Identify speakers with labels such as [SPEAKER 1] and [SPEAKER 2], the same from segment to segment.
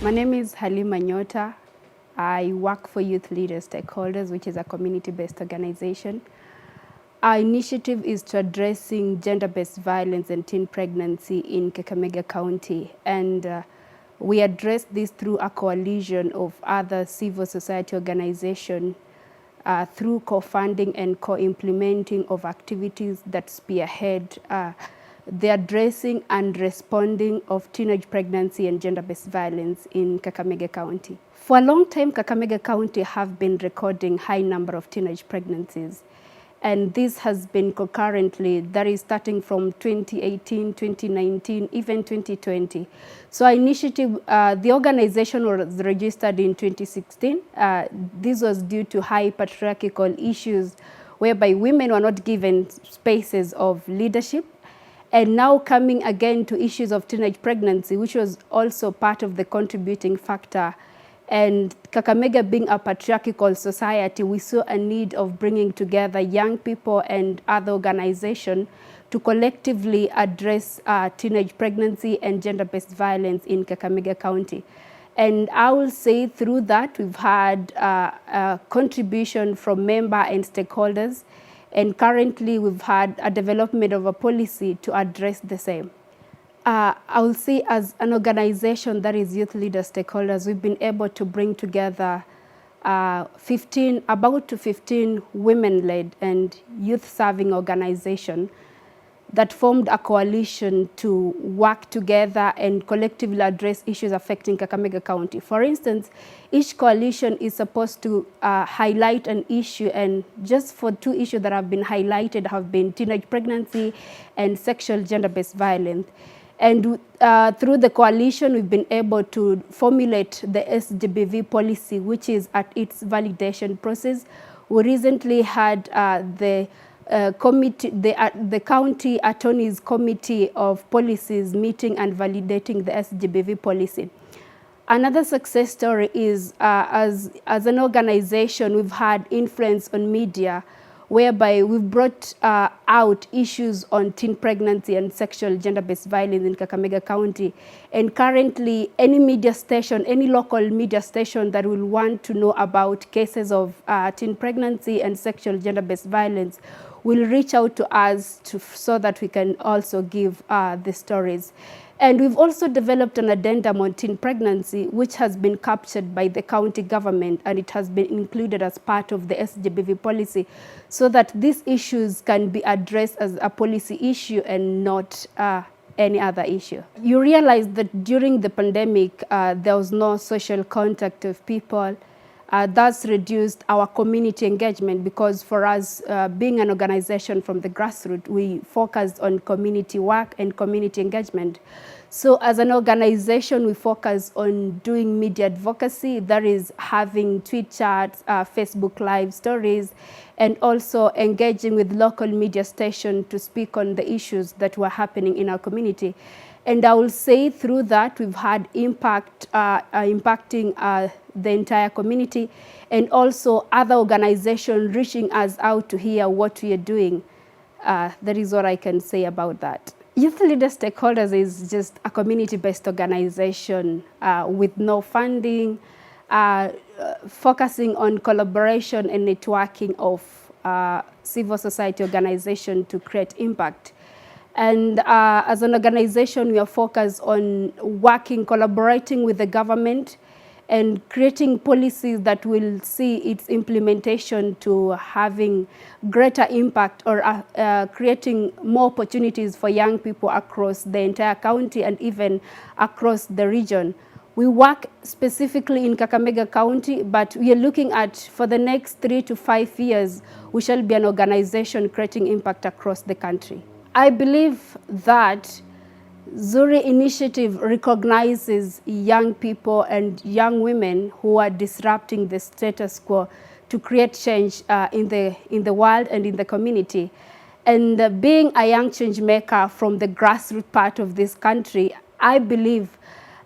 [SPEAKER 1] My name is Halima Nyota. I work for Youth Leaders Stakeholders, which is a community-based organization. Our initiative is to addressing gender-based violence and teen pregnancy in Kakamega County. And we address this through a coalition of other civil society organizations through co-funding and co-implementing of activities that spearhead the addressing and responding of teenage pregnancy and gender-based violence in Kakamega County. For a long time, Kakamega County have been recording high number of teenage pregnancies. And this has been concurrently, that is starting from 2018, 2019, even 2020. So our initiative, the organization was registered in 2016. This was due to high patriarchal issues whereby women were not given spaces of leadership. And now coming again to issues of teenage pregnancy, which was also part of the contributing factor. And Kakamega being a patriarchal society, we saw a need of bringing together young people and other organizations to collectively address teenage pregnancy and gender-based violence in Kakamega County. And I will say through that, we've had a contribution from members and stakeholders. And currently, we've had a development of a policy to address the same. I will say as an organization that is Youth Leaders Stakeholders, we've been able to bring together about 15 women-led and youth-serving organizations that formed a coalition to work together and collectively address issues affecting Kakamega County. For instance, each coalition is supposed to highlight an issue, and just for two issues that have been highlighted have been teenage pregnancy and sexual gender-based violence. And through the coalition, we've been able to formulate the SGBV policy, which is at its validation process. We recently had the County Attorney's Committee of Policies meeting and validating the SGBV policy. Another success story is as an organization, we've had influence on media, whereby we've brought out issues on teen pregnancy and sexual gender-based violence in Kakamega County. And currently, any media station, any local media station that will want to know about cases of teen pregnancy and sexual gender-based violence will reach out to us so that we can also give the stories. And we've also developed an addendum on teen pregnancy, which has been captured by the county government, and it has been included as part of the SGBV policy, so that these issues can be addressed as a policy issue and not any other issue. You realize that during the pandemic, there was no social contact of people. That's reduced our community engagement, because for us, being an organization from the grassroots, we focus on community work and community engagement. So as an organization, we focus on doing media advocacy, that is having tweet chats, Facebook live stories, and also engaging with local media stations to speak on the issues that were happening in our community. And I will say through that, we've had impacting the entire community, and also other organizations reaching us out to hear what we are doing. That is what I can say about that. Youth Leaders Stakeholders is just a community-based organization with no funding, focusing on collaboration and networking of civil society organizations to create impact. And as an organization, we are focused on working, collaborating with the government and creating policies that will see its implementation to having greater impact, or creating more opportunities for young people across the entire county and even across the region. We work specifically in Kakamega County, but we are looking at, for the next 3 to 5 years, we shall be an organization creating impact across the country. I believe that Zuri initiative recognizes young people and young women who are disrupting the status quo to create change in the world and in the community. And being a young change maker from the grassroots part of this country, I believe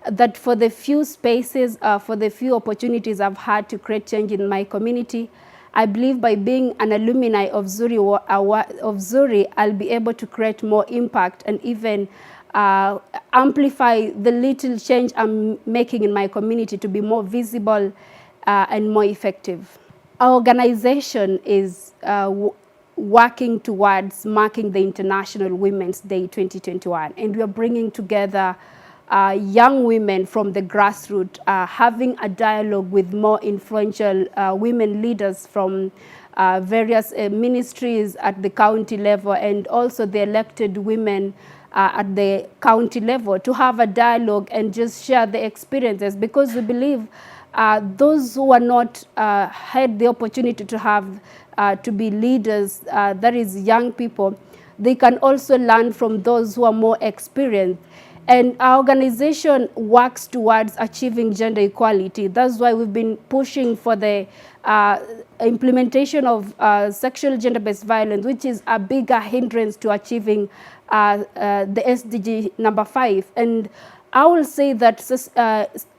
[SPEAKER 1] that for the few spaces, for the few opportunities I've had to create change in my community, I believe by being an alumni of Zuri, I'll be able to create more impact and even amplify the little change I'm making in my community to be more visible and more effective. Our organization is working towards marking the International Women's Day 2021, and we are bringing together young women from the grassroots, having a dialogue with more influential women leaders from various ministries at the county level, and also the elected women at the county level, to have a dialogue and just share the experiences, because we believe those who are not had the opportunity to have to be leaders, that is young people, they can also learn from those who are more experienced. And our organization works towards achieving gender equality. That's why we've been pushing for the implementation of sexual gender-based violence, which is a bigger hindrance to achieving the SDG number 5. And I will say that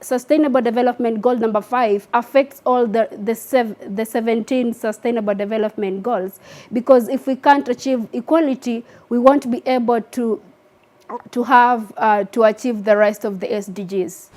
[SPEAKER 1] Sustainable Development Goal number 5 affects all the 17 Sustainable Development Goals, because if we can't achieve equality, we won't be able to achieve the rest of the SDGs.